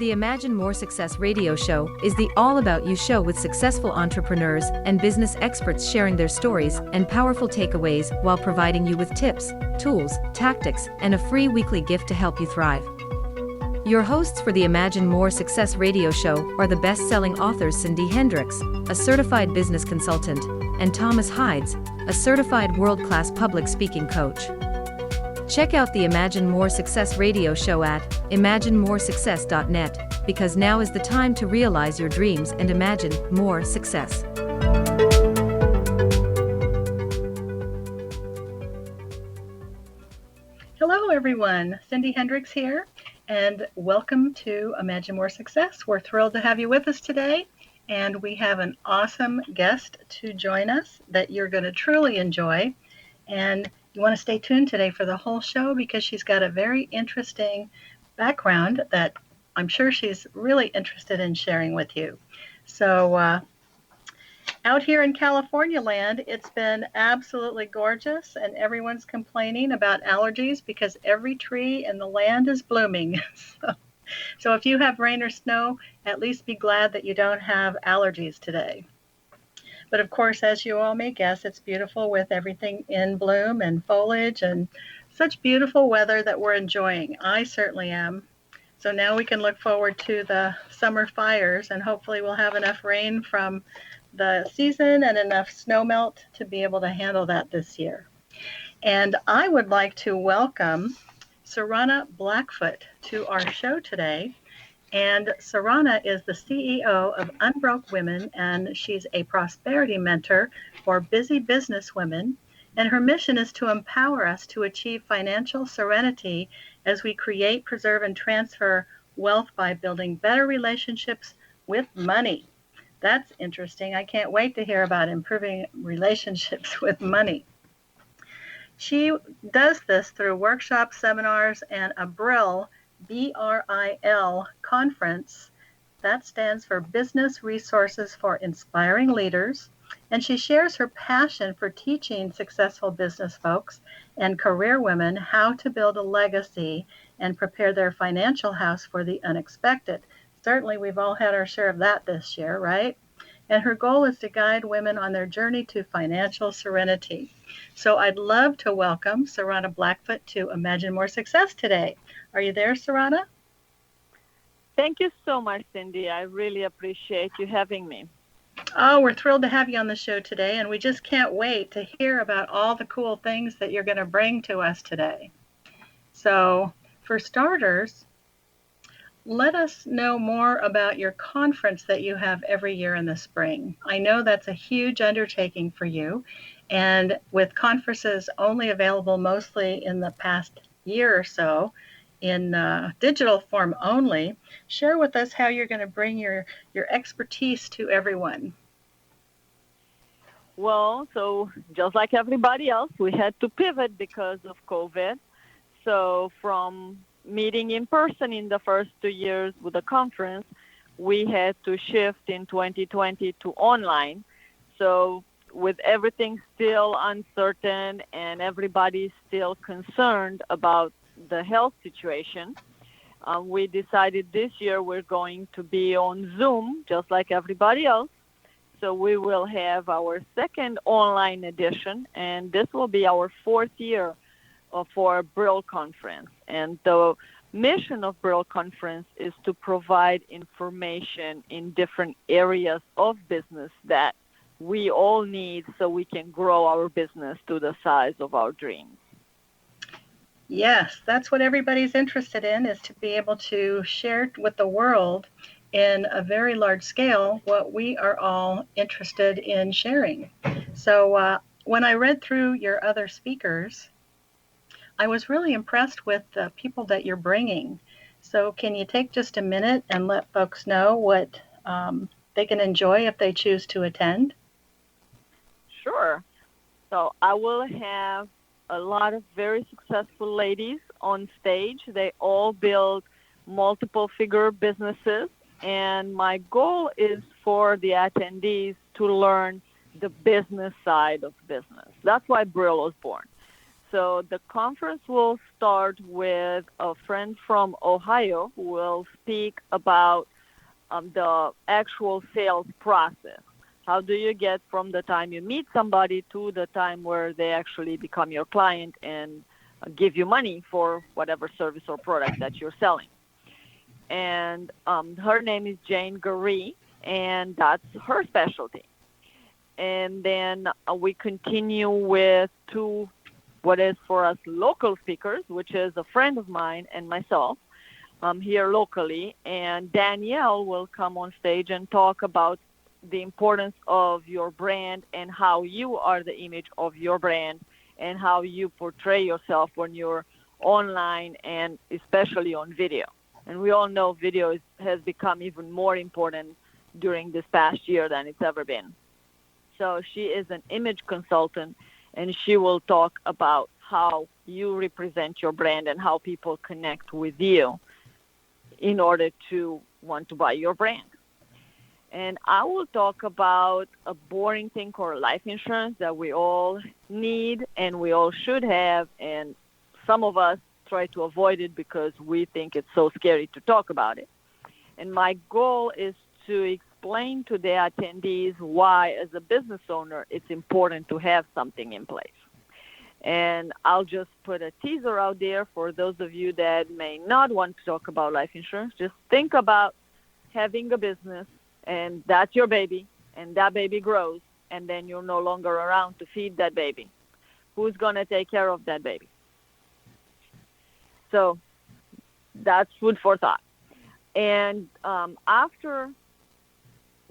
The Imagine More Success radio show is the all about you show with successful entrepreneurs and business experts sharing their stories and powerful takeaways while providing you with tips, tools, tactics, and a free weekly gift to help you thrive. Your hosts for the Imagine More Success radio show are the best-selling authors Cindy Hendricks, a certified business consultant, and Thomas Hides, a certified world-class public speaking coach. Check out the Imagine More Success radio show at imaginemoresuccess.net, because now is the time to realize your dreams and imagine more success. Hello everyone, Cindy Hendricks here, and welcome to Imagine More Success. We're thrilled to have you with us today, and we have an awesome guest to join us that you're going to truly enjoy. And you want to stay tuned today for the whole show because she's got a very interesting background that I'm sure she's really interested in sharing with you. So out here in California land, it's been absolutely gorgeous, and everyone's complaining about allergies because every tree in the land is blooming. So if you have rain or snow, at least be glad that you don't have allergies today. But of course, as you all may guess, it's beautiful with everything in bloom and foliage and such beautiful weather that we're enjoying. I certainly am. So now we can look forward to the summer fires, and hopefully we'll have enough rain from the season and enough snow melt to be able to handle that this year. And I would like to welcome Sorana Blackfoot to our show today. And Sorana is the CEO of Unbroke Women, and she's a prosperity mentor for busy business women. And her mission is to empower us to achieve financial serenity as we create, preserve, and transfer wealth by building better relationships with money. That's interesting. I can't wait to hear about improving relationships with money. She does this through workshops, seminars, and a BRIL Conference. That stands for Business Resources for Inspiring Leaders. And she shares her passion for teaching successful business folks and career women how to build a legacy and prepare their financial house for the unexpected. Certainly, we've all had our share of that this year, right? And her goal is to guide women on their journey to financial serenity. So I'd love to welcome Sorana Blackfoot to Imagine More Success today. Are you there, Sorana? Thank you so much, Cindy. I really appreciate you having me. Oh, we're thrilled to have you on the show today, and we just can't wait to hear about all the cool things that you're going to bring to us today. So, for starters, let us know more about your conference that you have every year in the spring. I know that's a huge undertaking for you, and with conferences only available mostly in the past year or so, in digital form only, share with us how you're going to bring your expertise to everyone. Well, so just like everybody else, we had to pivot because of COVID. So from meeting in person in the first 2 years with the conference, we had to shift in 2020 to online. So with everything still uncertain and everybody still concerned about the health situation, we decided this year we're going to be on Zoom, just like everybody else. So we will have our second online edition, and this will be our fourth year for BRIL Conference. And the mission of BRIL Conference is to provide information in different areas of business that we all need so we can grow our business to the size of our dreams. Yes, that's what everybody's interested in, is to be able to share with the world in a very large scale what we are all interested in sharing. So when I read through your other speakers, I was really impressed with the people that you're bringing. So can you take just a minute and let folks know what they can enjoy if they choose to attend? Sure. So I will have a lot of very successful ladies on stage. They all build multiple figure businesses, and my goal is for the attendees to learn the business side of business. That's why BRIL was born. So the conference will start with a friend from Ohio who will speak about the actual sales process. How do you get from the time you meet somebody to the time where they actually become your client and give you money for whatever service or product that you're selling? And her name is Jane Garee, and that's her specialty. And then we continue with two, what is for us local speakers, which is a friend of mine and myself here locally. And Danielle will come on stage and talk about the importance of your brand and how you are the image of your brand and how you portray yourself when you're online and especially on video. And we all know video has become even more important during this past year than it's ever been. So she is an image consultant, and she will talk about how you represent your brand and how people connect with you in order to want to buy your brand. And I will talk about a boring thing called life insurance that we all need and we all should have, and some of us try to avoid it because we think it's so scary to talk about it. And my goal is to explain to the attendees why, as a business owner, it's important to have something in place. And I'll just put a teaser out there for those of you that may not want to talk about life insurance. Just think about having a business, and that's your baby, and that baby grows, and then you're no longer around to feed that baby. Who's going to take care of that baby? So that's food for thought. And after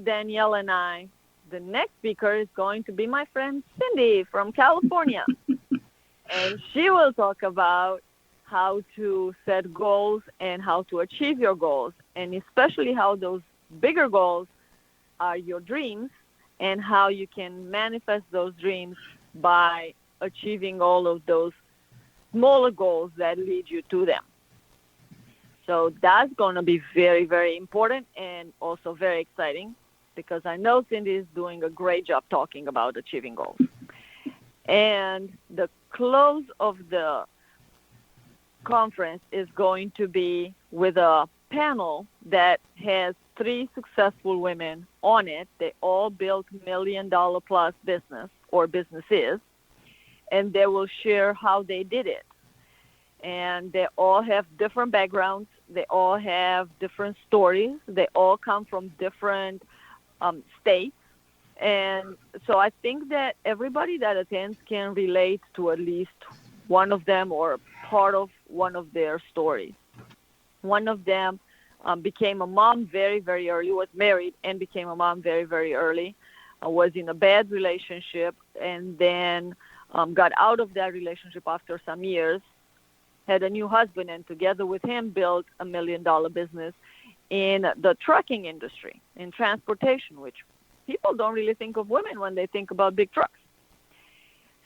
Danielle and I, the next speaker is going to be my friend Cindy from California. And she will talk about how to set goals and how to achieve your goals, and especially how those bigger goals are your dreams and how you can manifest those dreams by achieving all of those smaller goals that lead you to them. So that's going to be very, very important and also very exciting because I know Cindy is doing a great job talking about achieving goals. And the close of the conference is going to be with a panel that has 3 successful women on it. They all built $1 million plus business or businesses, and they will share how they did it. And they all have different backgrounds. They all have different stories. They all come from different states. And so I think that everybody that attends can relate to at least one of them or part of one of their stories. One of them became a mom very, very early, was married and became a mom very, very early, was in a bad relationship, and then got out of that relationship after some years, had a new husband, and together with him built $1 million business in the trucking industry, in transportation, which people don't really think of women when they think about big trucks.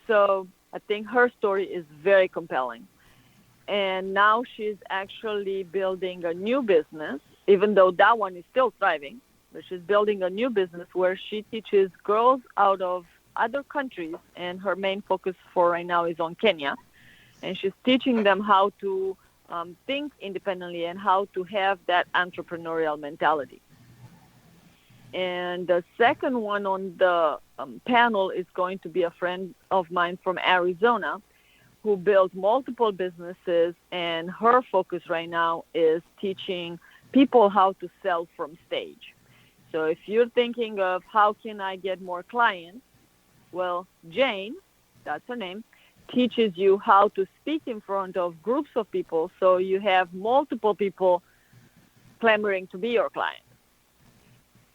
So I think her story is very compelling. And now she's actually building a new business, even though that one is still thriving, but she's building a new business where she teaches girls out of other countries, and her main focus for right now is on Kenya. And she's teaching them how to think independently and how to have that entrepreneurial mentality. And the second one on the panel is going to be a friend of mine from Arizona who built multiple businesses, and her focus right now is teaching people how to sell from stage. So if you're thinking of how can I get more clients, well, Jane, that's her name, teaches you how to speak in front of groups of people so you have multiple people clamoring to be your client.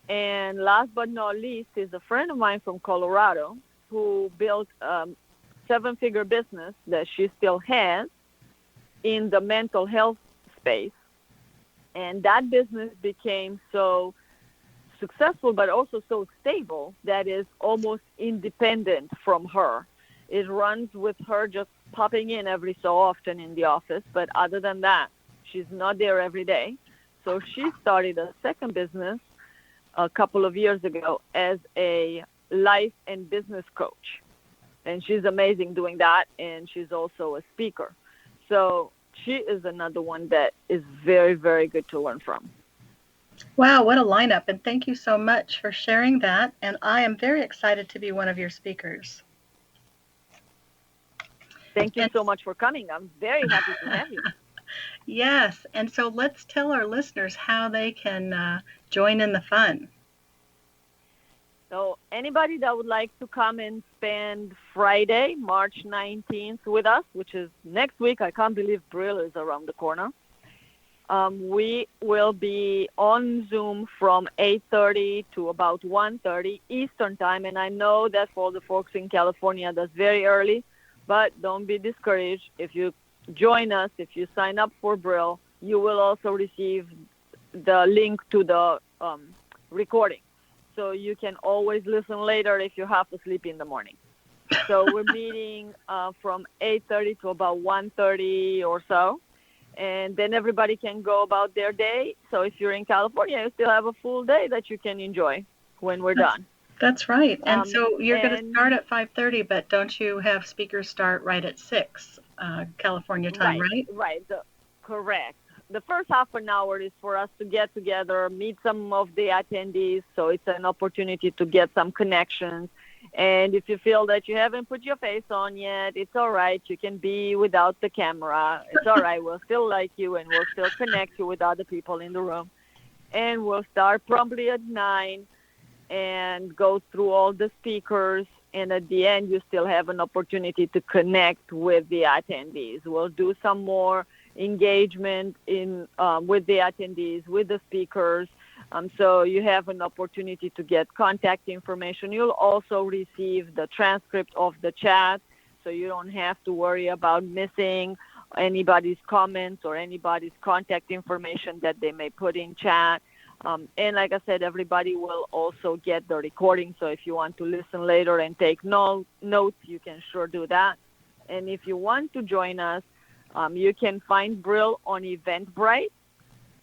And last but not least is a friend of mine from Colorado who built a 7-figure business that she still has in the mental health space. And that business became so successful but also so stable that is almost independent from her. It runs with her just popping in every so often in the office, but other than that, she's not there every day. So she started a second business a couple of years ago as a life and business coach. and she's amazing doing that, and she's also a speaker. So she is another one that is very, very good to learn from. Wow, what a lineup. And thank you so much for sharing that. And I am very excited to be one of your speakers. Thank you so much for coming. I'm very happy to have you. Yes. And so let's tell our listeners how they can join in the fun. So anybody that would like to come and spend Friday, March 19th with us, which is next week, I can't believe BRIL is around the corner. We will be on Zoom from 8:30 to about 1:30 Eastern time. And I know that for the folks in California, that's very early, but don't be discouraged. If you join us, if you sign up for BRIL, you will also receive the link to the recording. So you can always listen later if you're half asleep in the morning. So we're meeting from 8:30 to about 1:30 or so. And then everybody can go about their day. So if you're in California, you still have a full day that you can enjoy when we're done. That's right. And so you're going to start at 5:30, but don't you have speakers start right at 6 California time, right? Right. Correct. The first half an hour is for us to get together, meet some of the attendees. So it's an opportunity to get some connections. And if you feel that you haven't put your face on yet, it's all right. You can be without the camera. It's all right. We'll still like you, and we'll still connect you with other people in the room. And we'll start promptly at 9 and go through all the speakers. And at the end, you still have an opportunity to connect with the attendees. We'll do some more engagement with the attendees, with the speakers. So you have an opportunity to get contact information. You'll also receive the transcript of the chat, so you don't have to worry about missing anybody's comments or anybody's contact information that they may put in chat. And like I said, everybody will also get the recording. So if you want to listen later and take notes, you can sure do that. And if you want to join us, you can find BRIL on Eventbrite.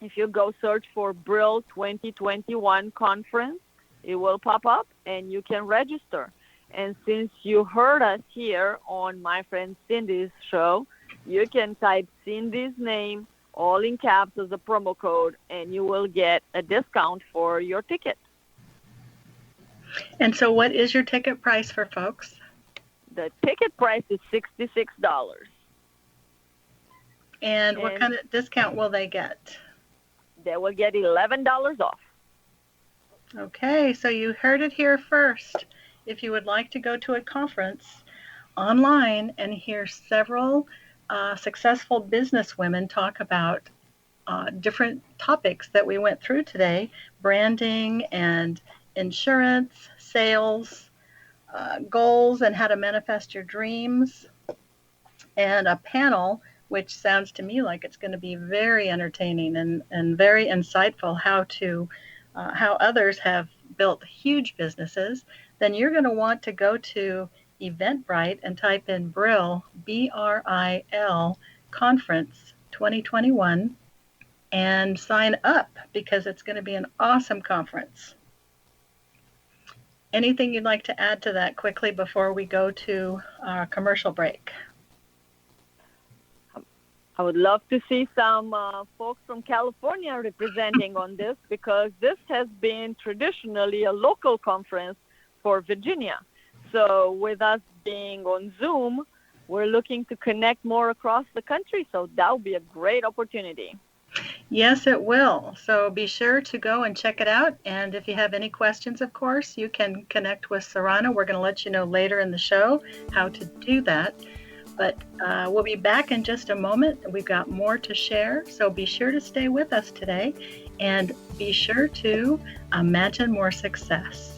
If you go search for BRIL 2021 Conference, it will pop up and you can register. And since you heard us here on my friend Cindy's show, you can type Cindy's name all in caps as a promo code, and you will get a discount for your ticket. And so what is your ticket price for folks? The ticket price is $66. And what kind of discount will they get? They will get $11 off. Okay, so you heard it here first. If you would like to go to a conference online and hear several successful business women talk about different topics that we went through today, branding and insurance, sales, goals and how to manifest your dreams, and a panel which sounds to me like it's going to be very entertaining and very insightful how others have built huge businesses, then you're going to want to go to Eventbrite and type in BRIL, B-R-I-L, Conference 2021, and sign up because it's going to be an awesome conference. Anything you'd like to add to that quickly before we go to our commercial break? I would love to see some folks from California representing on this, because this has been traditionally a local conference for Virginia. So with us being on Zoom, we're looking to connect more across the country. So that would be a great opportunity. Yes, it will. So be sure to go and check it out. And if you have any questions, of course, you can connect with Sorana. We're going to let you know later in the show how to do that. But we'll be back in just a moment. We've got more to share. So be sure to stay with us today and be sure to imagine more success.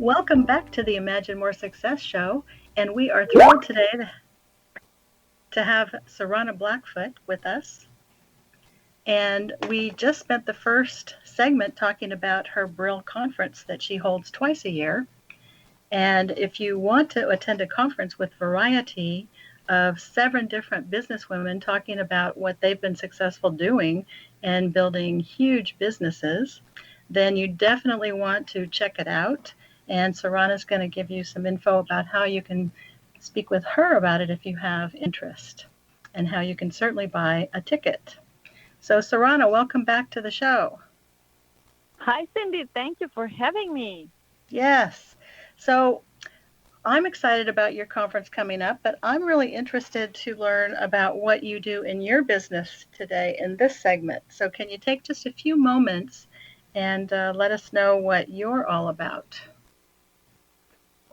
Welcome back to the Imagine More Success show, and we are thrilled today to have Sorana Blackfoot with us. And we just spent the first segment talking about her BRIL Conference that she holds twice a year. And if you want to attend a conference with variety of 7 different businesswomen talking about what they've been successful doing and building huge businesses, then you definitely want to check it out. And Sorana's going to give you some info about how you can speak with her about it if you have interest, and how you can certainly buy a ticket. So Sorana, welcome back to the show. Hi, Cindy. Thank you for having me. Yes. So I'm excited about your conference coming up, but I'm really interested to learn about what you do in your business today in this segment. So can you take just a few moments and let us know what you're all about?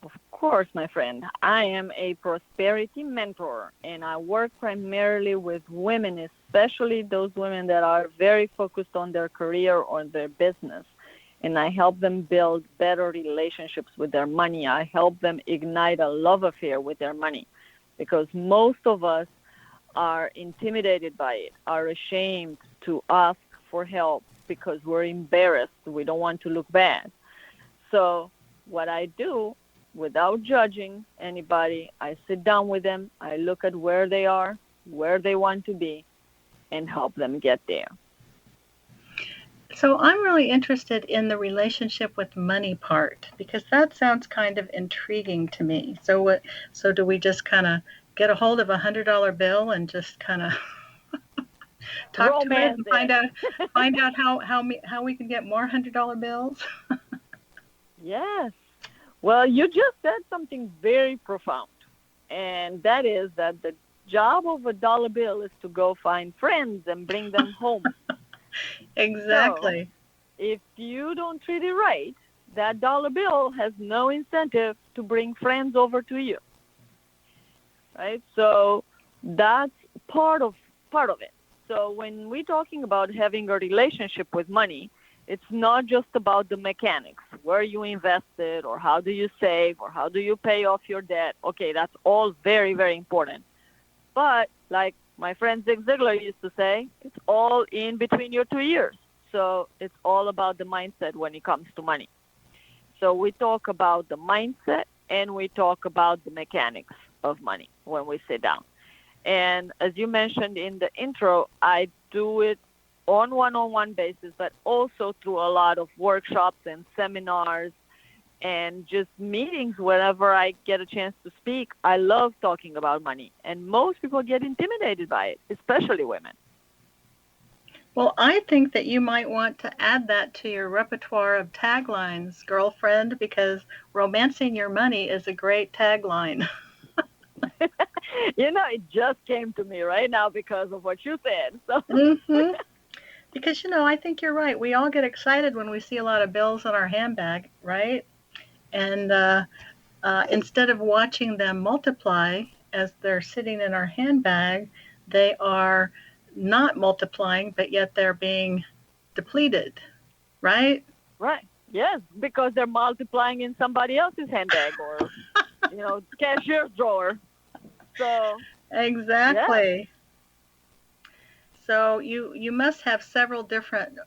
Of course, my friend. I am a prosperity mentor, and I work primarily with women, especially those women that are very focused on their career or their business. And I help them build better relationships with their money. I help them ignite a love affair with their money, because most of us are intimidated by it, are ashamed to ask for help because we're embarrassed. We don't want to look bad. So what I do, without judging anybody, I sit down with them, I look at where they are, where they want to be, and help them get there. So I'm really interested in the relationship with money part, because that sounds kind of intriguing to me. So do we just kind of get a hold of $100 bill and just kind of talk to it and find out how we can get more $100 bills? Yes. Well, you just said something very profound, and that is that the job of a dollar bill is to go find friends and bring them home. Exactly. So, if you don't treat it right, that dollar bill has no incentive to bring friends over to you. Right? So that's part of it. So when we're talking about having a relationship with money, it's not just about the mechanics, where you invested or how do you save or how do you pay off your debt. Okay, that's all very, very important. But like my friend Zig Ziglar used to say, it's all in between your 2 ears. So it's all about the mindset when it comes to money. So we talk about the mindset and we talk about the mechanics of money when we sit down. And as you mentioned in the intro, I do it on one-on-one basis, but also through a lot of workshops and seminars and just meetings whenever I get a chance to speak. I love talking about money, and most people get intimidated by it, especially women. Well, I think that you might want to add that to your repertoire of taglines, girlfriend, because romancing your money is a great tagline. It just came to me right now because of what you said. So. Mm-hmm. Because, I think you're right. We all get excited when we see a lot of bills in our handbag, right? And instead of watching them multiply as they're sitting in our handbag, they are not multiplying, but yet they're being depleted, right? Right. Yes, because they're multiplying in somebody else's handbag or, cashier's drawer. So exactly. Yeah. So you must have several different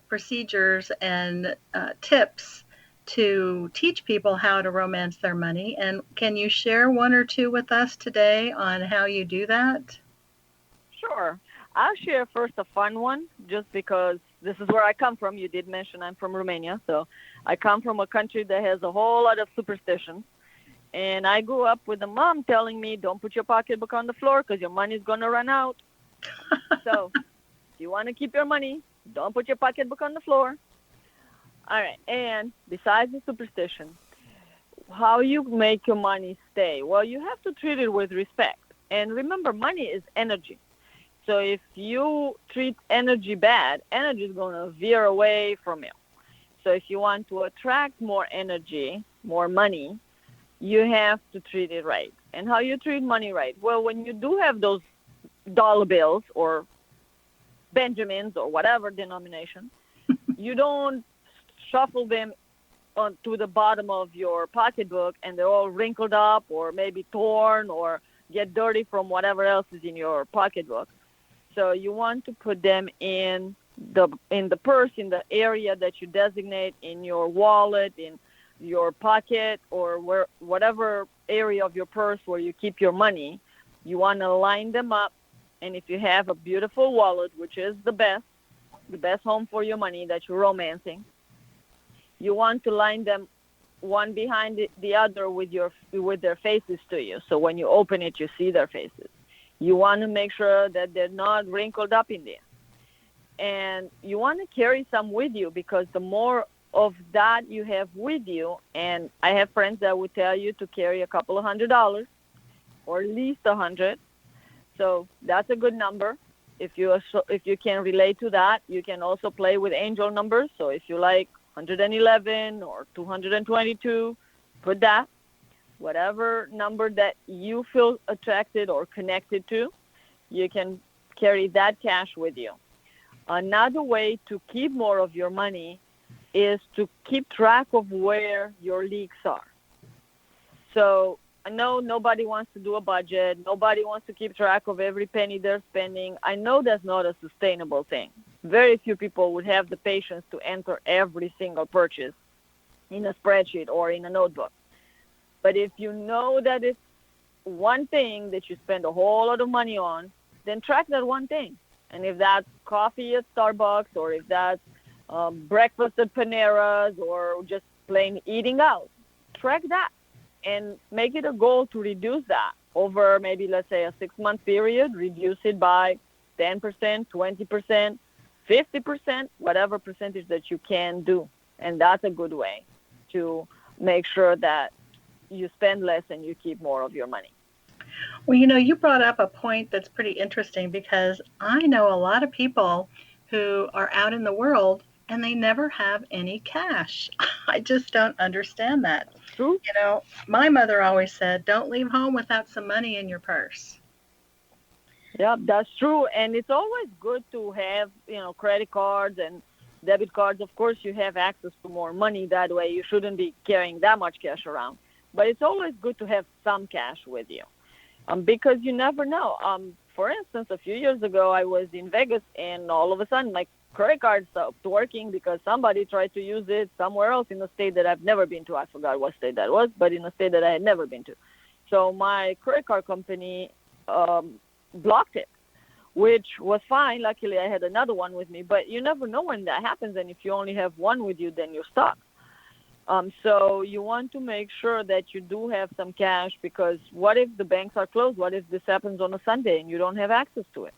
procedures and tips to teach people how to romance their money. And can you share one or two with us today on how you do that? Sure. I'll share first a fun one, just because this is where I come from. You did mention I'm from Romania, so I come from a country that has a whole lot of superstitions. And I grew up with a mom telling me, don't put your pocketbook on the floor because your money's going to run out. So if you want to keep your money, don't put your pocketbook on the floor. All right. And besides the superstition, how you make your money stay? Well, you have to treat it with respect. And remember, money is energy. So if you treat energy bad, energy is going to veer away from you. So if you want to attract more energy, more money, you have to treat it right. And how you treat money right? Well, when you do have those dollar bills or Benjamins or whatever denomination, you don't shuffle them on to the bottom of your pocketbook and they're all wrinkled up or maybe torn or get dirty from whatever else is in your pocketbook. So you want to put them in the purse, in the area that you designate, in your wallet, in your pocket, or whatever area of your purse where you keep your money. You want to line them up. And if you have a beautiful wallet, which is the best home for your money that you're romancing, you want to line them one behind the other with their faces to you. So when you open it, you see their faces. You want to make sure that they're not wrinkled up in there. And you want to carry some with you, because the more of that you have with you, and I have friends that would tell you to carry a couple of $100 or at least $100. So that's a good number. If you can relate to that, you can also play with angel numbers. So if you like 111 or 222, put that. Whatever number that you feel attracted or connected to, you can carry that cash with you. Another way to keep more of your money is to keep track of where your leaks are. So I know nobody wants to do a budget. Nobody wants to keep track of every penny they're spending. I know that's not a sustainable thing. Very few people would have the patience to enter every single purchase in a spreadsheet or in a notebook. But if you know that it's one thing that you spend a whole lot of money on, then track that one thing. And if that's coffee at Starbucks, or if that's breakfast at Panera's, or just plain eating out, track that and make it a goal to reduce that over maybe, let's say, a 6-month period. Reduce it by 10%, 20%, 50%, whatever percentage that you can do. And that's a good way to make sure that you spend less and you keep more of your money. Well, you brought up a point that's pretty interesting, because I know a lot of people who are out in the world and they never have any cash. I just don't understand that. True. My mother always said, don't leave home without some money in your purse. Yeah, that's true. And it's always good to have, credit cards and debit cards. Of course, you have access to more money that way. You shouldn't be carrying that much cash around. But it's always good to have some cash with you, because you never know. For instance, a few years ago, I was in Vegas, and all of a sudden, my credit card stopped working because somebody tried to use it somewhere else in a state that I've never been to. I forgot what state that was, but in a state that I had never been to. So my credit card company blocked it, which was fine. Luckily, I had another one with me, but you never know when that happens, and if you only have one with you, then you're stuck. So you want to make sure that you do have some cash, because what if the banks are closed? What if this happens on a Sunday and you don't have access to it?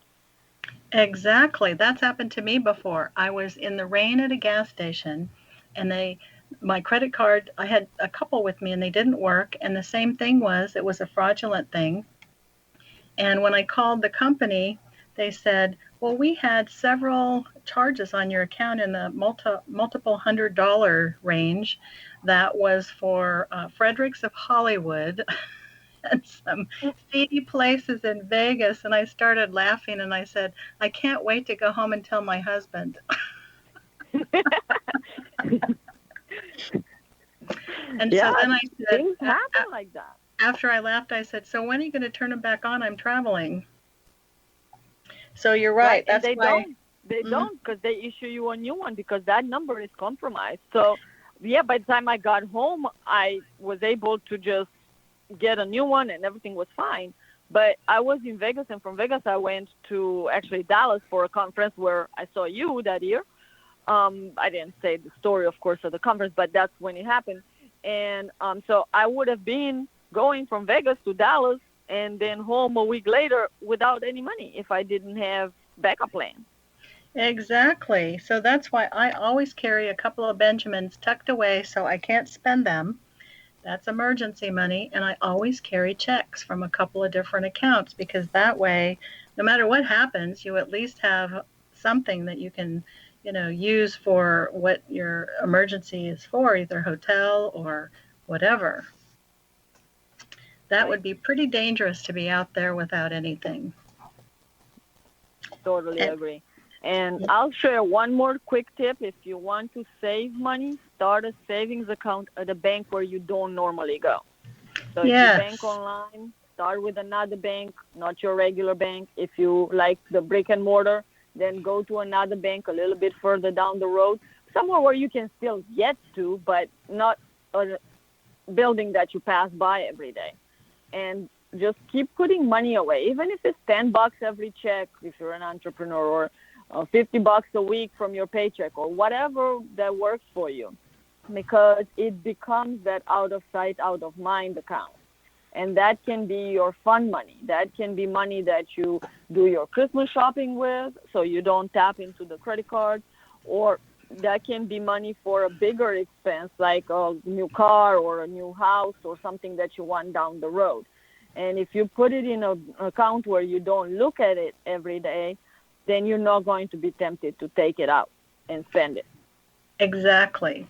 Exactly. That's happened to me before. I was in the rain at a gas station, and my credit card, I had a couple with me and they didn't work. And the same thing it was a fraudulent thing. And when I called the company, they said, well, we had several charges on your account in the multiple $100 range. That was for Fredericks of Hollywood and some seedy places in Vegas. And I started laughing and I said, I can't wait to go home and tell my husband. And yeah, so then I said, things happen like that. After I laughed, I said, so when are you going to turn them back on? I'm traveling. So you're right. That's and why. They don't, because they issue you a new one because that number is compromised. So, yeah, by the time I got home, I was able to just get a new one and everything was fine. But I was in Vegas, and from Vegas I went to actually Dallas for a conference where I saw you that year. I didn't say the story, of course, of the conference, but that's when it happened. And so I would have been going from Vegas to Dallas and then home a week later without any money if I didn't have backup plan. Exactly. So that's why I always carry a couple of Benjamins tucked away so I can't spend them. That's emergency money. And I always carry checks from a couple of different accounts, because that way, no matter what happens, you at least have something that you can, use for what your emergency is for, either hotel or whatever. That would be pretty dangerous to be out there without anything. Totally agree. And I'll share one more quick tip. If you want to save money, start a savings account at a bank where you don't normally go. So if you bank online, start with another bank, not your regular bank. If you like the brick and mortar, then go to another bank a little bit further down the road, somewhere where you can still get to, but not a building that you pass by every day. And just keep putting money away, even if it's $10 every check, if you're an entrepreneur, or $50 a week from your paycheck, or whatever that works for you, because it becomes that out of sight, out of mind account. And that can be your fun money. That can be money that you do your Christmas shopping with, so you don't tap into the credit card, or that can be money for a bigger expense, like a new car or a new house or something that you want down the road. And if you put it in an account where you don't look at it every day, then you're not going to be tempted to take it out and spend it. Exactly.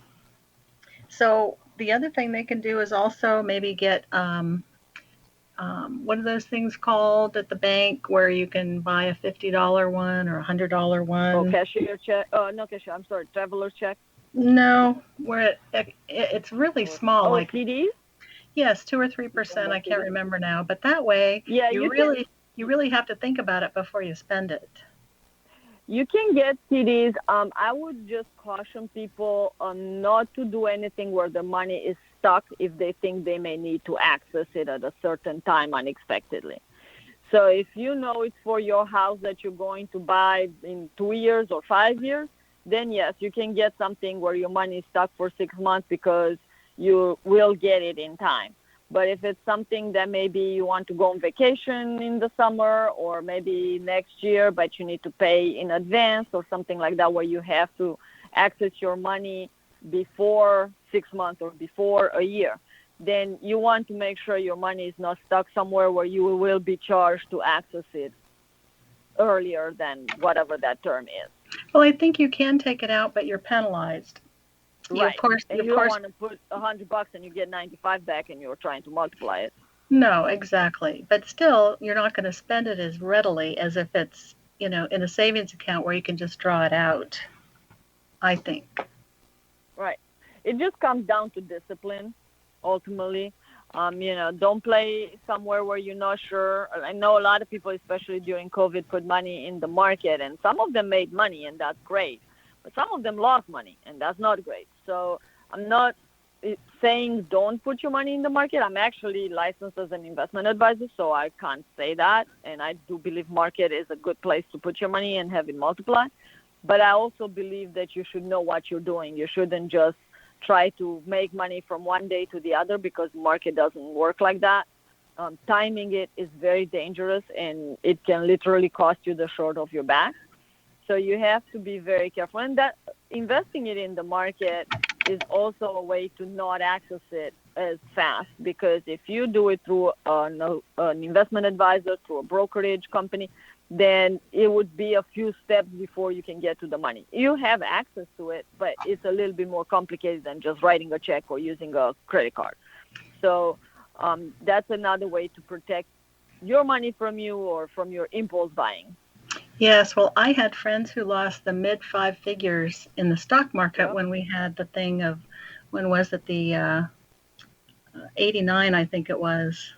So the other thing they can do is also maybe get, what are those things called at the bank where you can buy a $50 one or a $100 one? Oh, cashier check. No, cashier. I'm sorry, traveler check. No, where it's really small. Like CDs? Yes, 2 or 3%. I can't remember now. But that way, you really have to think about it before you spend it. You can get CDs. I would just caution people not to do anything where the money is stuck if they think they may need to access it at a certain time unexpectedly. So if you know it's for your house that you're going to buy in 2 years or 5 years, then yes, you can get something where your money is stuck for 6 months because you will get it in time. But if it's something that maybe you want to go on vacation in the summer or maybe next year, but you need to pay in advance or something like that, where you have to access your money before 6 months or before a year, then you want to make sure your money is not stuck somewhere where you will be charged to access it earlier than whatever that term is. Well, I think you can take it out, but you're penalized. Right. You don't want to put $100 and you get 95 back and you're trying to multiply it. No, exactly. But still, you're not going to spend it as readily as if it's, in a savings account where you can just draw it out, I think. Right. It just comes down to discipline, ultimately. Don't play somewhere where you're not sure. I know a lot of people, especially during COVID, put money in the market, and some of them made money, and that's great. But some of them lost money, and that's not great. So I'm not saying don't put your money in the market. I'm actually licensed as an investment advisor, so I can't say that. And I do believe market is a good place to put your money and have it multiply. But I also believe that you should know what you're doing. You shouldn't just try to make money from one day to the other, because the market doesn't work like that. Timing it is very dangerous, and it can literally cost you the short of your back. So you have to be very careful. And that investing it in the market is also a way to not access it as fast, because if you do it through an investment advisor, through a brokerage company, then it would be a few steps before you can get to the money. You have access to it, but it's a little bit more complicated than just writing a check or using a credit card. So that's another way to protect your money from you or from your impulse buying. Yes, well, I had friends who lost the mid 5 figures in the stock market when we had the thing of, when was it, the 89, I think it was.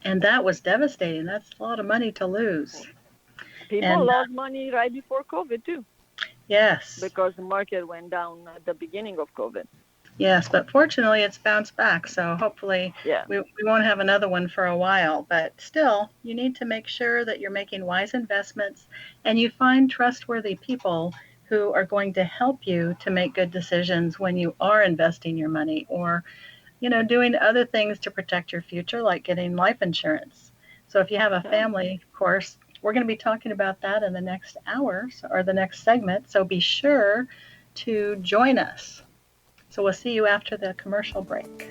And that was devastating. That's a lot of money to lose. People lost money right before COVID, too. Yes. Because the market went down at the beginning of COVID. Yes, but fortunately it's bounced back, so hopefully we won't have another one for a while. But still, you need to make sure that you're making wise investments and you find trustworthy people who are going to help you to make good decisions when you are investing your money, or doing other things to protect your future, like getting life insurance. So if you have a family, of course, we're going to be talking about that in the next hour or the next segment, so be sure to join us. So we'll see you after the commercial break.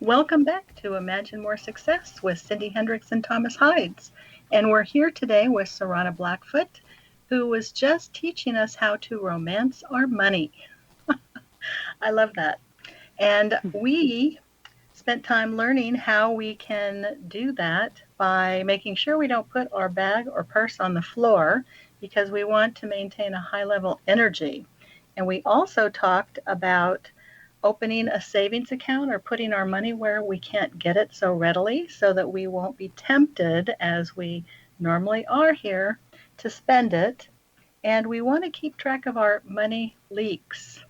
Welcome back to Imagine More Success with Cindy Hendricks and Thomas Hides. And we're here today with Sorana Blackfoot, who was just teaching us how to romance our money. I love that. And we spent time learning how we can do that by making sure we don't put our bag or purse on the floor because we want to maintain a high level energy. And we also talked about opening a savings account or putting our money where we can't get it so readily so that we won't be tempted as we normally are here to spend it. And we want to keep track of our money leaks.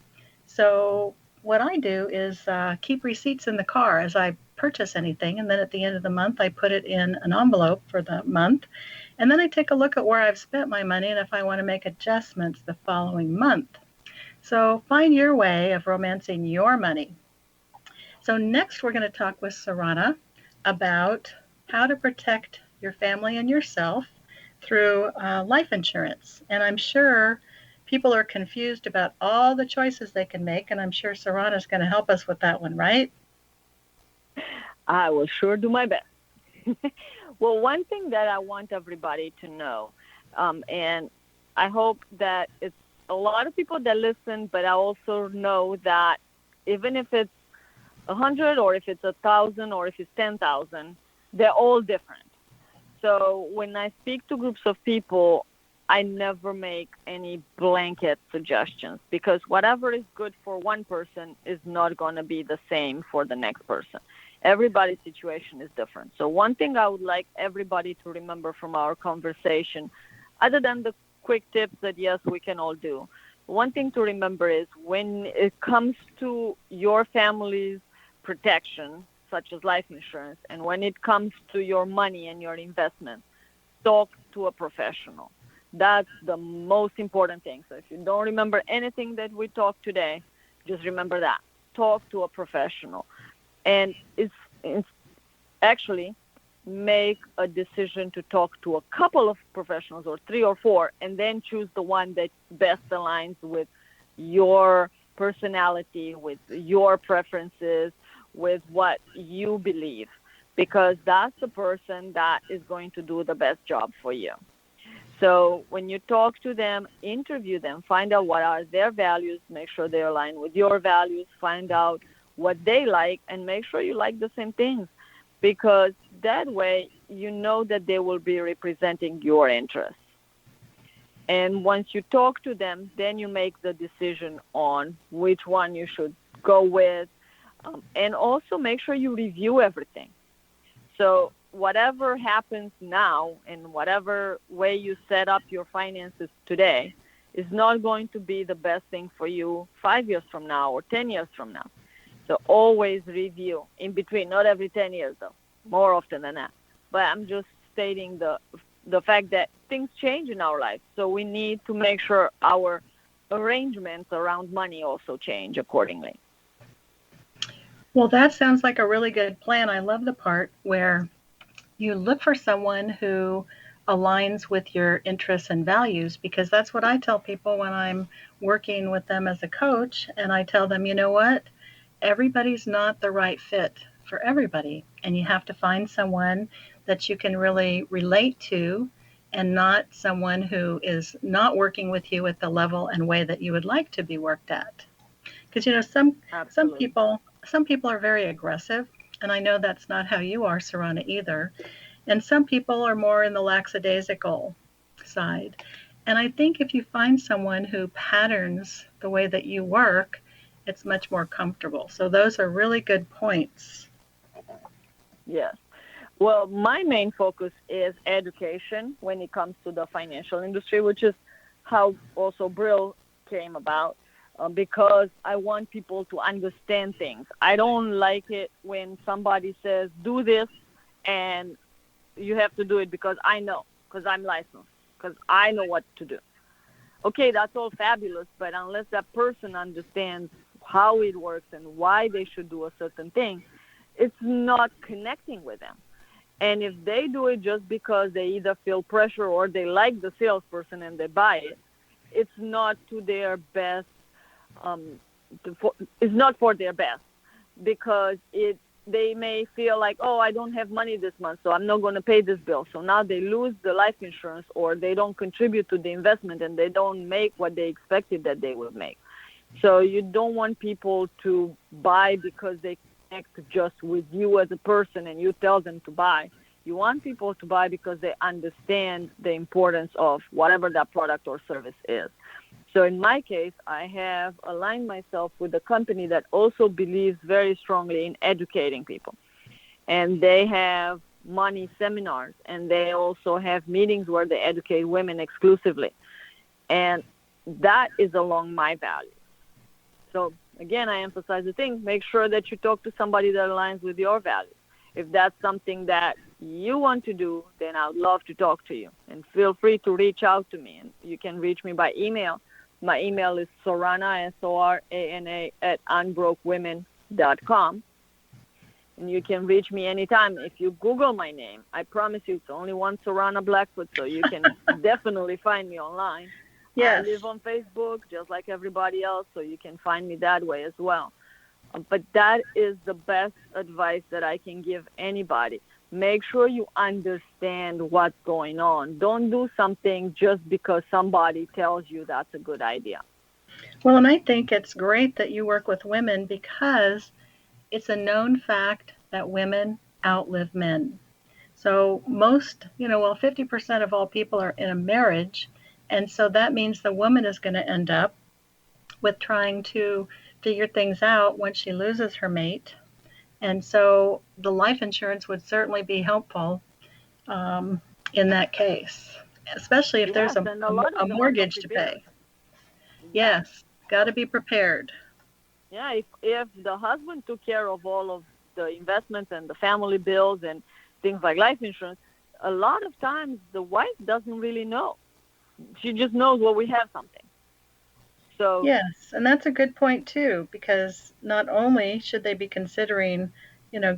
So what I do is keep receipts in the car as I purchase anything, and then at the end of the month I put it in an envelope for the month, and then I take a look at where I've spent my money and if I want to make adjustments the following month. So find your way of romancing your money. So next we're going to talk with Sorana about how to protect your family and yourself through life insurance. And I'm sure people are confused about all the choices they can make, and I'm sure Sorana is going to help us with that one, right? I will sure do my best. Well, one thing that I want everybody to know, and I hope that it's a lot of people that listen, but I also know that even if it's 100 or if it's 1,000 or if it's 10,000, they're all different. So when I speak to groups of people, I never make any blanket suggestions because whatever is good for one person is not going to be the same for the next person. Everybody's situation is different. So one thing I would like everybody to remember from our conversation, other than the quick tips that, yes, we can all do, one thing to remember is when it comes to your family's protection, such as life insurance, and when it comes to your money and your investments, talk to a professional. That's the most important thing. So if you don't remember anything that we talked today, just remember that. Talk to a professional. And it's actually make a decision to talk to a couple of professionals or 3 or 4, and then choose the one that best aligns with your personality, with your preferences, with what you believe, because that's the person that is going to do the best job for you. So when you talk to them, interview them, find out what are their values, make sure they align with your values, find out what they like, and make sure you like the same things, because that way you know that they will be representing your interests. And once you talk to them, then you make the decision on which one you should go with, and also make sure you review everything. So whatever happens now and whatever way you set up your finances today is not going to be the best thing for you 5 years from now or 10 years from now. So always review in between, not every 10 years though, more often than that. But I'm just stating the fact that things change in our life. So we need to make sure our arrangements around money also change accordingly. Well, that sounds like a really good plan. I love the part where you look for someone who aligns with your interests and values, because that's what I tell people when I'm working with them as a coach. And I tell them, you know what? Everybody's not the right fit for everybody. And you have to find someone that you can really relate to and not someone who is not working with you at the level and way that you would like to be worked at. Because, you know, some people are very aggressive, and I know that's not how you are, Sorana, either. And some people are more in the lackadaisical side. And I think if you find someone who patterns the way that you work, it's much more comfortable. So those are really good points. Yes. Well, my main focus is education when it comes to the financial industry, which is how also BRIL came about, because I want people to understand things. I don't like it when somebody says, do this, and you have to do it because I know, because I'm licensed, because I know what to do. Okay, that's all fabulous, but unless that person understands how it works and why they should do a certain thing, it's not connecting with them. And if they do it just because they either feel pressure or they like the salesperson and they buy it, it's not to their best. It's not for their best, because it they may feel like, oh, I don't have money this month, so I'm not going to pay this bill. So now they lose the life insurance, or they don't contribute to the investment, and they don't make what they expected that they would make. So you don't want people to buy because they connect just with you as a person and you tell them to buy. You want people to buy because they understand the importance of whatever that product or service is. So in my case, I have aligned myself with a company that also believes very strongly in educating people. And they have money seminars, and they also have meetings where they educate women exclusively. And that is along my values. So again, I emphasize the thing, make sure that you talk to somebody that aligns with your values. If that's something that you want to do, then I would love to talk to you. And feel free to reach out to me. And you can reach me by email. My email is Sorana, Sorana, @unbrokewomen.com. And you can reach me anytime. If you Google my name, I promise you it's only one Sorana Blackfoot, so you can definitely find me online. Yes. I live on Facebook just like everybody else, so you can find me that way as well. But that is the best advice that I can give anybody. Make sure you understand what's going on. Don't do something just because somebody tells you that's a good idea. Well, and I think it's great that you work with women because it's a known fact that women outlive men. So most, 50% of all people are in a marriage. And so that means the woman is going to end up with trying to figure things out once she loses her mate. And so the life insurance would certainly be helpful in that case, especially if there's a mortgage to pay. Yes, got to be prepared. Yeah, if the husband took care of all of the investments and the family bills and things like life insurance, a lot of times the wife doesn't really know. She just knows, well, we have something. So yes, and that's a good point too, because not only should they be considering,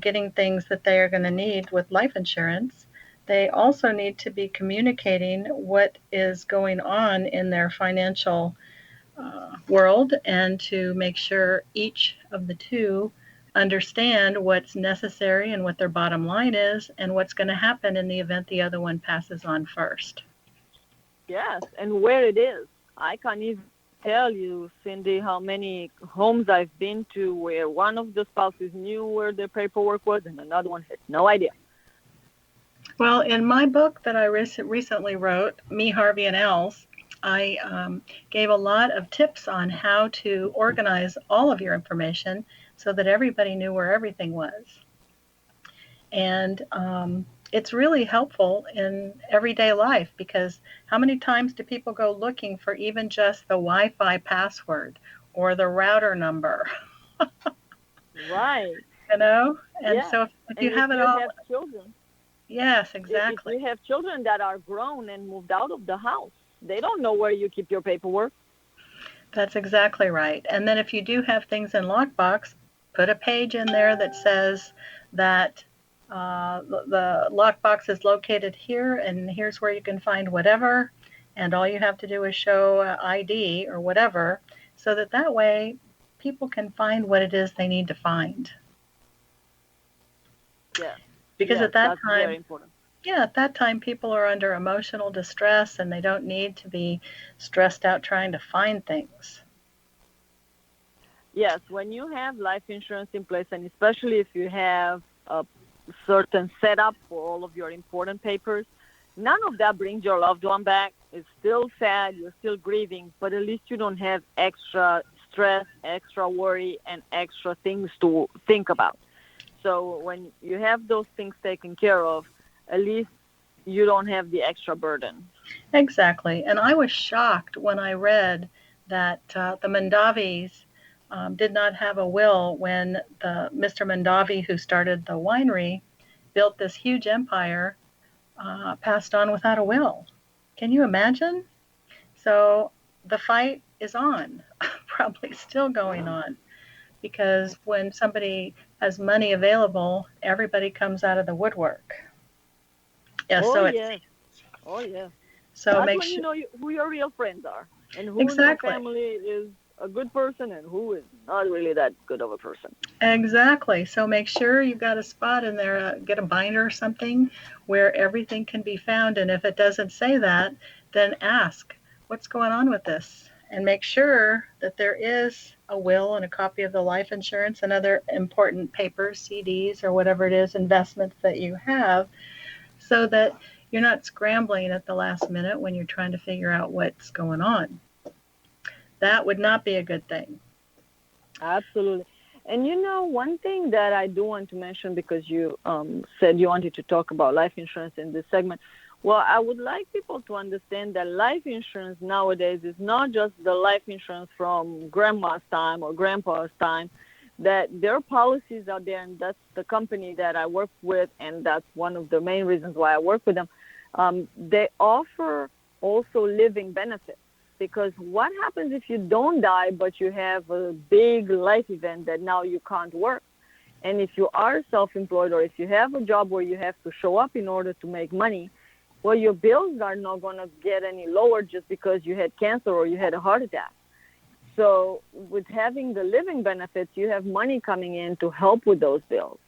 getting things that they are going to need with life insurance, they also need to be communicating what is going on in their financial world, and to make sure each of the two understand what's necessary and what their bottom line is and what's going to happen in the event the other one passes on first. yes, and where it is. I can't even tell you, Cindy, how many homes I've been to where one of the spouses knew where their paperwork was and another one had no idea. Well, in my book that I recently wrote, Me, Harvey, and Els, I gave a lot of tips on how to organize all of your information so that everybody knew where everything was. And it's really helpful in everyday life, because how many times do people go looking for even just the Wi-Fi password or the router number? Right. And yeah. so if you have it all. Have children, yes, exactly. If you have children that are grown and moved out of the house, they don't know where you keep your paperwork. That's exactly right. And then if you do have things in lockbox, put a page in there that says that the lockbox is located here, and here's where you can find whatever, and all you have to do is show ID or whatever, so that way people can find what it is they need to find. Yes. Because at that time, very important. Yeah, at that time people are under emotional distress, and they don't need to be stressed out trying to find things. Yes, when you have life insurance in place, and especially if you have a certain setup for all of your important papers, none of that brings your loved one back. It's still sad, you're still grieving, but at least you don't have extra stress, extra worry, and extra things to think about. So when you have those things taken care of, at least you don't have the extra burden. Exactly. And I was shocked when I read that the Mondavis did not have a will when the Mr. Mondavi, who started the winery, built this huge empire, passed on without a will. Can you imagine? So the fight is on, probably still going on, because when somebody has money available, everybody comes out of the woodwork. Yeah, oh, so yes. Oh, yes. So that's make when sure you know who your real friends are, and who exactly. in the family is a good person and who is not really that good of a person. Exactly. So make sure you've got a spot in there, get a binder or something where everything can be found. And if it doesn't say that, then ask, what's going on with this? And make sure that there is a will and a copy of the life insurance and other important papers, CDs, or whatever it is, investments that you have, so that you're not scrambling at the last minute when you're trying to figure out what's going on. That would not be a good thing. Absolutely. And one thing that I do want to mention, because you said you wanted to talk about life insurance in this segment. Well, I would like people to understand that life insurance nowadays is not just the life insurance from grandma's time or grandpa's time, that there are policies out there, and that's the company that I work with, and that's one of the main reasons why I work with them. They offer also living benefits. Because what happens if you don't die, but you have a big life event that now you can't work? And if you are self-employed, or if you have a job where you have to show up in order to make money, well, your bills are not going to get any lower just because you had cancer or you had a heart attack. So with having the living benefits, you have money coming in to help with those bills.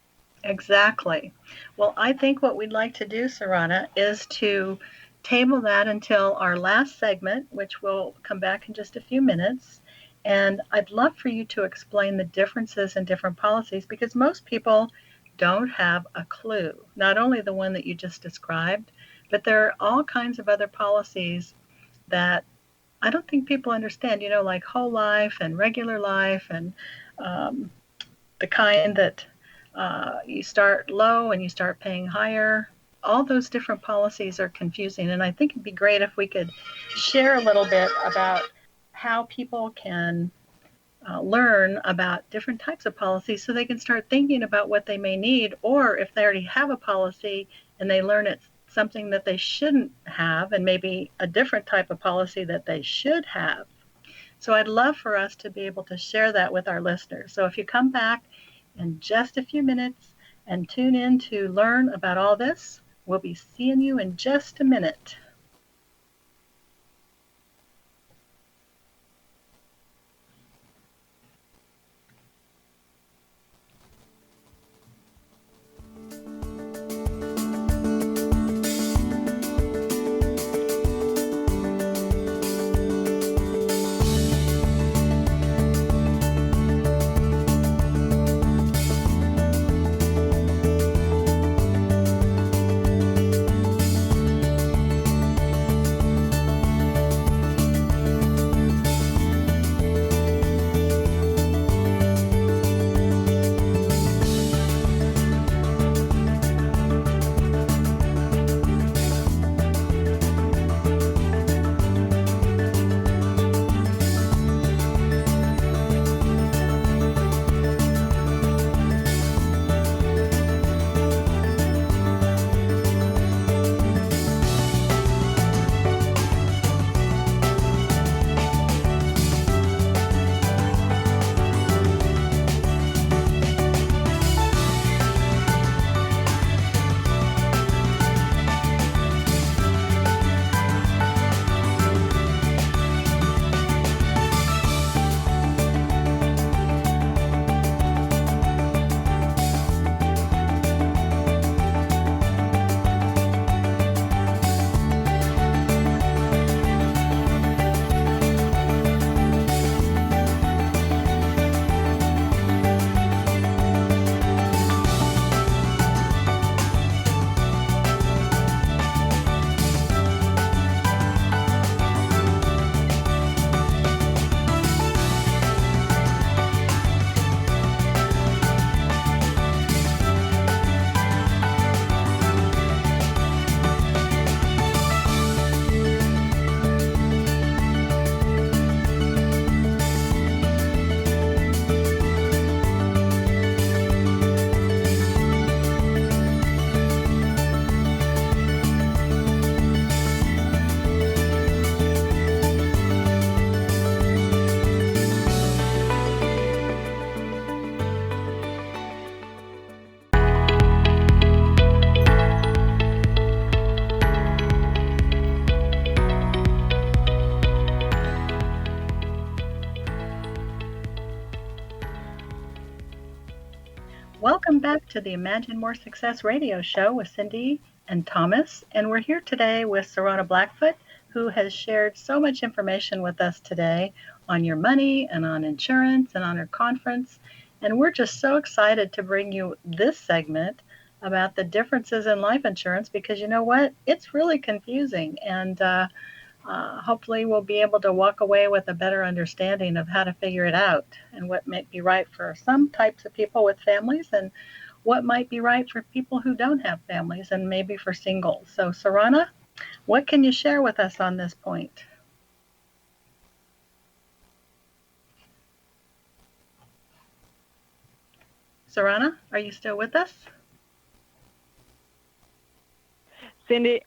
Exactly. Well, I think what we'd like to do, Sorana, is to table that until our last segment, which will come back in just a few minutes. And I'd love for you to explain the differences in different policies, because most people don't have a clue. Not only the one that you just described, but there are all kinds of other policies that I don't think people understand, like whole life and regular life, and the kind that you start low and you start paying higher. All those different policies are confusing, and I think it'd be great if we could share a little bit about how people can learn about different types of policies so they can start thinking about what they may need, or if they already have a policy and they learn it's something that they shouldn't have and maybe a different type of policy that they should have. So I'd love for us to be able to share that with our listeners. So if you come back in just a few minutes and tune in to learn about all this, we'll be seeing you in just a minute. Welcome back to the Imagine More Success radio show with Cindy and Thomas. And we're here today with Sorana Blackfoot, who has shared so much information with us today on your money and on insurance and on her conference. And we're just so excited to bring you this segment about the differences in life insurance because you know what? It's really confusing. And hopefully we'll be able to walk away with a better understanding of how to figure it out and what might be right for some types of people with families and what might be right for people who don't have families and maybe for singles. So Sorana, what can you share with us on this point? Sorana, are you still with us? Cindy,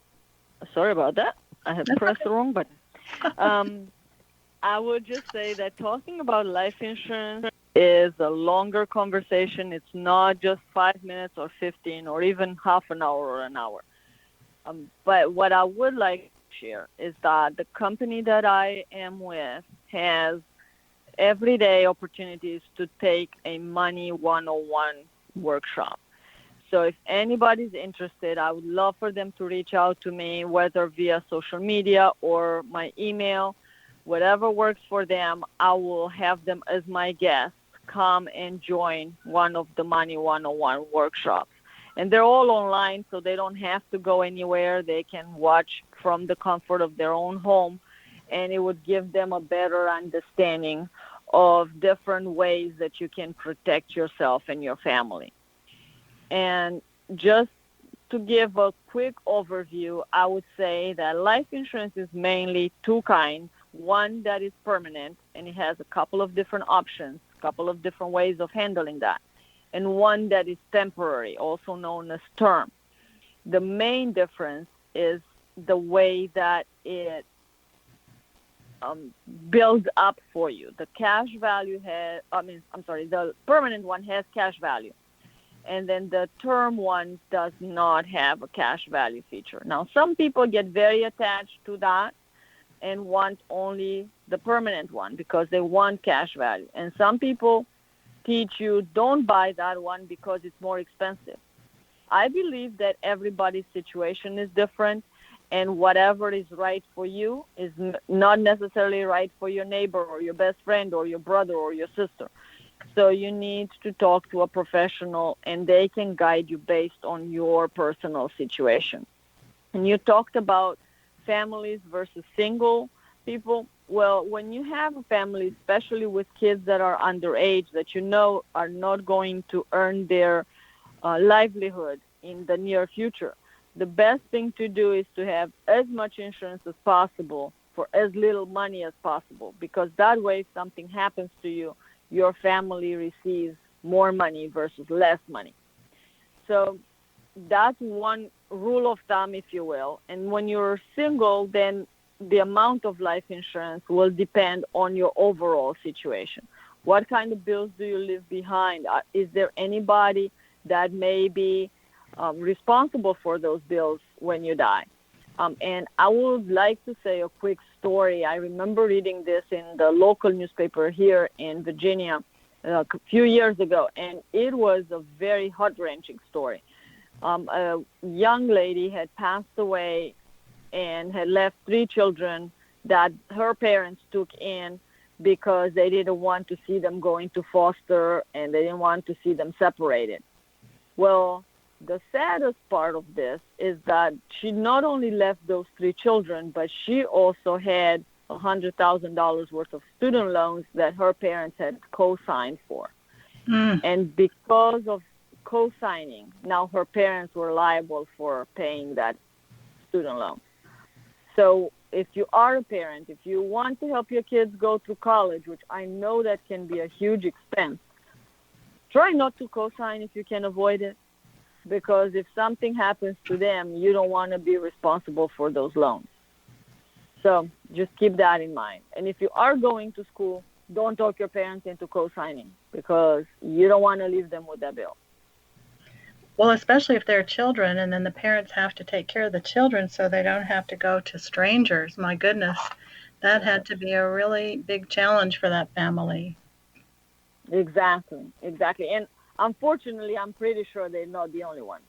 sorry about that. I had pressed the wrong button. I would just say that talking about life insurance is a longer conversation. It's not just 5 minutes or 15 or even half an hour or an hour. But what I would like to share is that the company that I am with has everyday opportunities to take a money 101 workshop. So if anybody's interested, I would love for them to reach out to me, whether via social media or my email, whatever works for them. I will have them as my guests come and join one of the Money 101 workshops. And they're all online, so they don't have to go anywhere. They can watch from the comfort of their own home, and it would give them a better understanding of different ways that you can protect yourself and your family. And just to give a quick overview, I would say that life insurance is mainly two kinds. One that is permanent, and it has a couple of different options, a couple of different ways of handling that. And one that is temporary, also known as term. The main difference is the way that it builds up for you. The cash value the permanent one has cash value. And then the term one does not have a cash value feature. Now, some people get very attached to that and want only the permanent one because they want cash value. And some people teach you don't buy that one because it's more expensive. I believe that everybody's situation is different, and whatever is right for you is not necessarily right for your neighbor or your best friend or your brother or your sister. So you need to talk to a professional, and they can guide you based on your personal situation. And you talked about families versus single people. Well, when you have a family, especially with kids that are underage, that you know are not going to earn their livelihood in the near future, the best thing to do is to have as much insurance as possible for as little money as possible, because that way if something happens to you, your family receives more money versus less money. So that's one rule of thumb, if you will. And when you're single, then the amount of life insurance will depend on your overall situation. What kind of bills do you leave behind? Is there anybody that may be responsible for those bills when you die? And I would like to say a quick story. I remember reading this in the local newspaper here in Virginia a few years ago, and it was a very heart-wrenching story. A young lady had passed away and had left 3 children that her parents took in because they didn't want to see them going to foster and they didn't want to see them separated. Well, the saddest part of this is that she not only left those 3 children, but she also had $100,000 worth of student loans that her parents had co-signed for. And because of co-signing, now her parents were liable for paying that student loan. So if you are a parent, if you want to help your kids go through college, which I know that can be a huge expense, try not to co-sign if you can avoid it, because if something happens to them, you don't want to be responsible for those loans. So just keep that in mind. And if you are going to school, don't talk your parents into co-signing because you don't want to leave them with that bill. Well, especially if they're children and then the parents have to take care of the children so they don't have to go to strangers. My goodness, that had to be a really big challenge for that family. Exactly. And unfortunately, I'm pretty sure they're not the only one.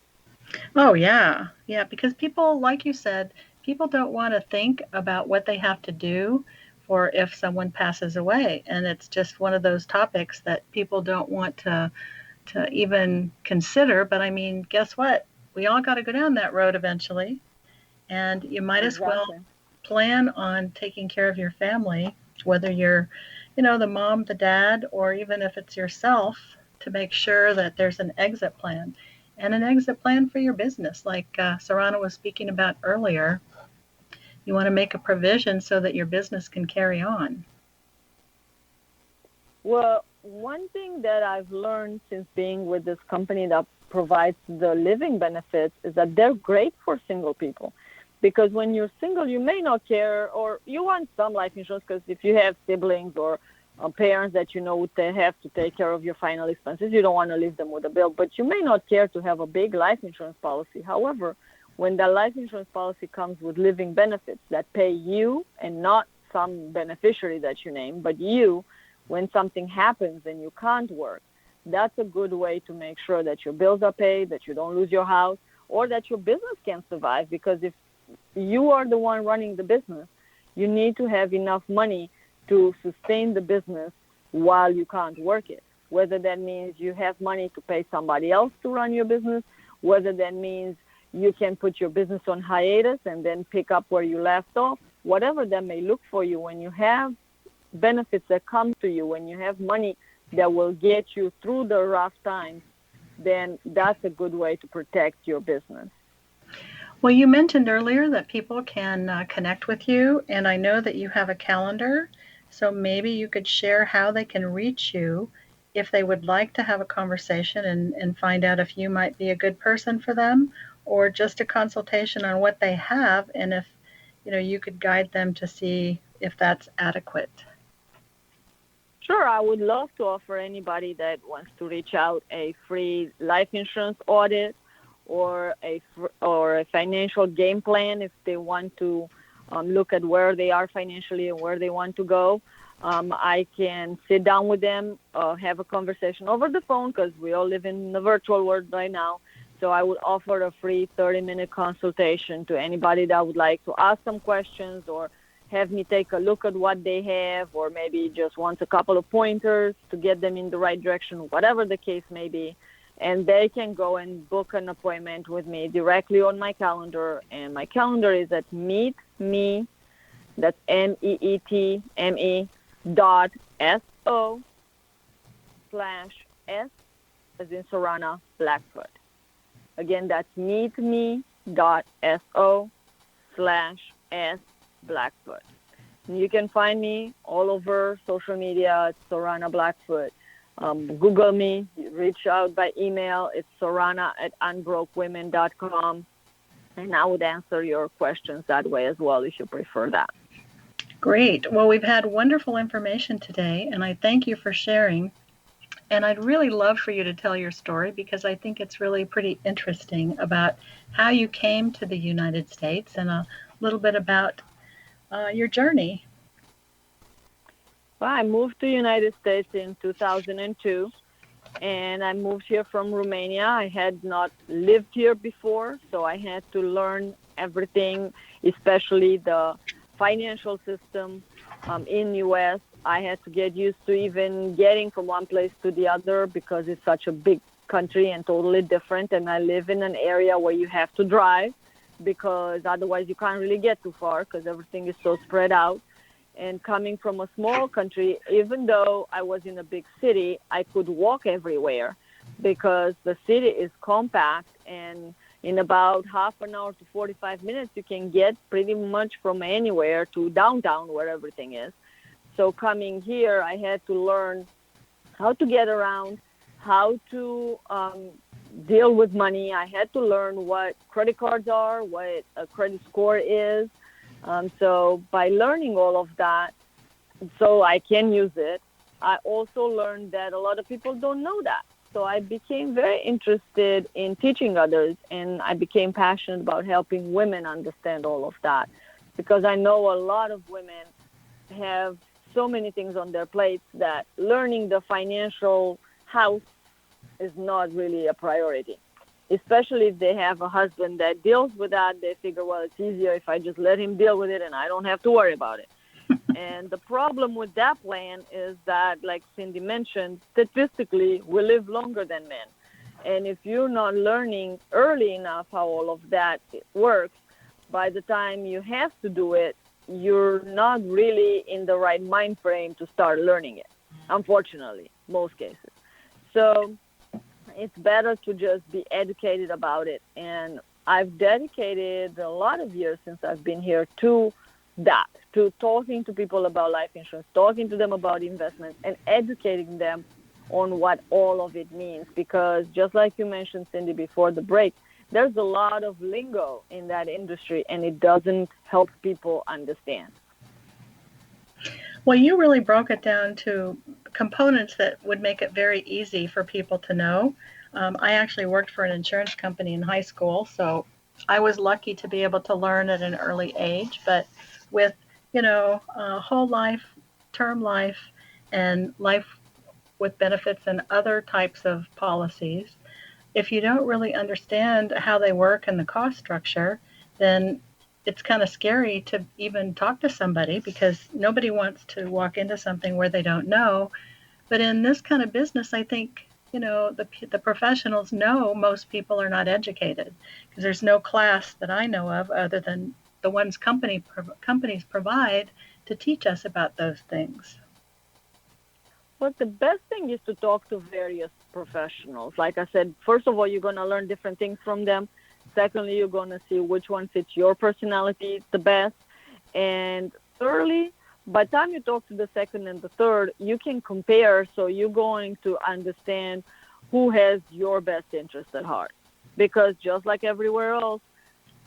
Oh, yeah. Yeah, because people, like you said, people don't want to think about what they have to do for if someone passes away. And it's just one of those topics that people don't want to even consider. But I mean, guess what? We all got to go down that road eventually. And you might as well Exactly. plan on taking care of your family, whether you're, the mom, the dad, or even if it's yourself, to make sure that there's an exit plan and an exit plan for your business. Like Sorana was speaking about earlier, you want to make a provision so that your business can carry on. Well, one thing that I've learned since being with this company that provides the living benefits is that they're great for single people. Because when you're single, you may not care, or you want some life insurance because if you have siblings or parents that you know they have to take care of your final expenses, you don't want to leave them with a bill. But you may not care to have a big life insurance policy. However, when the life insurance policy comes with living benefits that pay you and not some beneficiary that you name, but you, when something happens and you can't work, that's a good way to make sure that your bills are paid, that you don't lose your house, or that your business can survive. Because if you are the one running the business, you need to have enough money to sustain the business while you can't work it. Whether that means you have money to pay somebody else to run your business, whether that means you can put your business on hiatus and then pick up where you left off, whatever that may look for you. When you have benefits that come to you, when you have money that will get you through the rough times, then that's a good way to protect your business. Well, you mentioned earlier that people can connect with you, and I know that you have a calendar, so maybe you could share how they can reach you if they would like to have a conversation and find out if you might be a good person for them, or just a consultation on what they have, and if you could guide them to see if that's adequate. Sure, I would love to offer anybody that wants to reach out a free life insurance audit or a financial game plan if they want to look at where they are financially and where they want to go. I can sit down with them, have a conversation over the phone because we all live in the virtual world right now. So I would offer a free 30-minute consultation to anybody that would like to ask some questions or have me take a look at what they have, or maybe just wants a couple of pointers to get them in the right direction, whatever the case may be. And they can go and book an appointment with me directly on my calendar. And my calendar is at meetme, that's MEETME .so/S as in Sorana, Blackfoot. Again, that's meetme.so/S Blackfoot. And you can find me all over social media at Sorana Blackfoot. Google me, reach out by email. It's sorana@unbrokewomen.com. And I would answer your questions that way as well if you prefer that. Great. Well, we've had wonderful information today, and I thank you for sharing. And I'd really love for you to tell your story because I think it's really pretty interesting about how you came to the United States and a little bit about your journey. Well, I moved to the United States in 2002, and I moved here from Romania. I had not lived here before, so I had to learn everything, especially the financial system in U.S. I had to get used to even getting from one place to the other because it's such a big country and totally different, and I live in an area where you have to drive because otherwise you can't really get too far because everything is so spread out. And coming from a small country, even though I was in a big city, I could walk everywhere because the city is compact, and in about half an hour to 45 minutes, you can get pretty much from anywhere to downtown where everything is. So coming here, I had to learn how to get around, how to deal with money. I had to learn what credit cards are, what a credit score is. So by learning all of that, so I can use it, I also learned that a lot of people don't know that. So I became very interested in teaching others, and I became passionate about helping women understand all of that because I know a lot of women have so many things on their plates that learning the financial house is not really a priority. Especially if they have a husband that deals with that, they figure, well, it's easier if I just let him deal with it and I don't have to worry about it. And the problem with that plan is that, like Cindy mentioned, statistically, we live longer than men. And if you're not learning early enough how all of that works, by the time you have to do it, you're not really in the right mind frame to start learning it, unfortunately, most cases. So it's better to just be educated about it. And I've dedicated a lot of years since I've been here to that, to talking to people about life insurance, talking to them about investments, and educating them on what all of it means. Because just like you mentioned, Cindy, before the break, there's a lot of lingo in that industry, and it doesn't help people understand. Well, you really broke it down to components that would make it very easy for people to know. I actually worked for an insurance company in high school, so I was lucky to be able to learn at an early age. But with, whole life, term life, and life with benefits and other types of policies, if you don't really understand how they work and the cost structure, then it's kind of scary to even talk to somebody because nobody wants to walk into something where they don't know. But in this kind of business, I think, the professionals know most people are not educated because there's no class that I know of other than the ones companies provide to teach us about those things. But the best thing is to talk to various professionals. Like I said, first of all, you're going to learn different things from them. Secondly, you're going to see which one fits your personality the best. And thirdly, by the time you talk to the second and the third, you can compare. So you're going to understand who has your best interest at heart. Because just like everywhere else,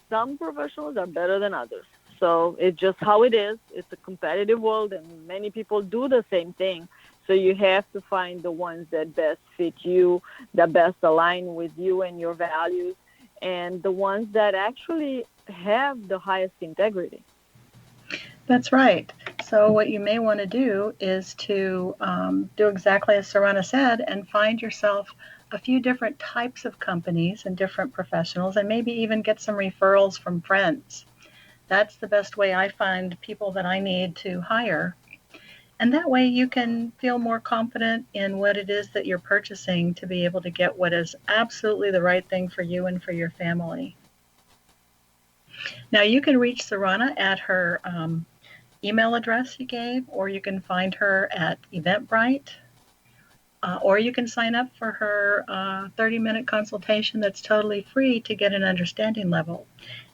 some professionals are better than others. So it's just how it is. It's a competitive world, and many people do the same thing. So you have to find the ones that best fit you, that best align with you and your values, and the ones that actually have the highest integrity. That's right. So what you may want to do is to do exactly as Sorana said and find yourself a few different types of companies and different professionals, and maybe even get some referrals from friends. That's the best way I find people that I need to hire. And that way you can feel more confident in what it is that you're purchasing to be able to get what is absolutely the right thing for you and for your family. Now you can reach Sorana at her email address you gave, or you can find her at Eventbrite, or you can sign up for her 30-minute consultation that's totally free to get an understanding level.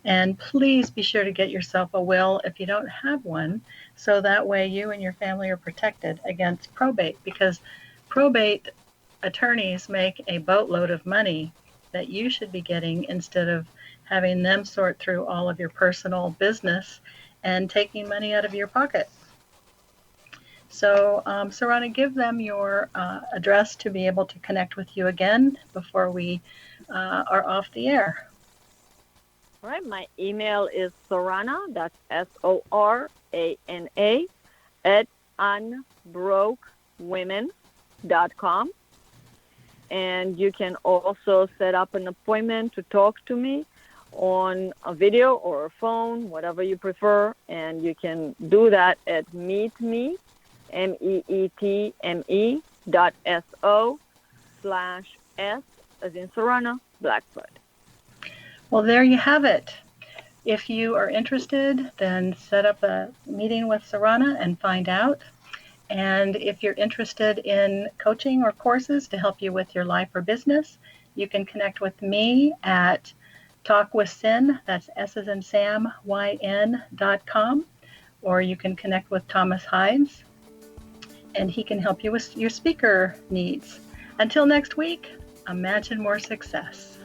And please be sure to get yourself a will if you don't have one, so that way you and your family are protected against probate, because probate attorneys make a boatload of money that you should be getting instead of having them sort through all of your personal business and taking money out of your pocket. So, Sorana, give them your address to be able to connect with you again before we are off the air. All right, my email is Sorana, that's Sorana, at unbrokewomen.com. And you can also set up an appointment to talk to me on a video or a phone, whatever you prefer. And you can do that at meetme, meetme.so/S as in Sorana, Blackfoot. Well, there you have it. If you are interested, then set up a meeting with Sorana and find out. And if you're interested in coaching or courses to help you with your life or business, you can connect with me at talkwithsin, that's S as in Sam, YN.com, or you can connect with Thomas Hides, and he can help you with your speaker needs. Until next week, imagine more success.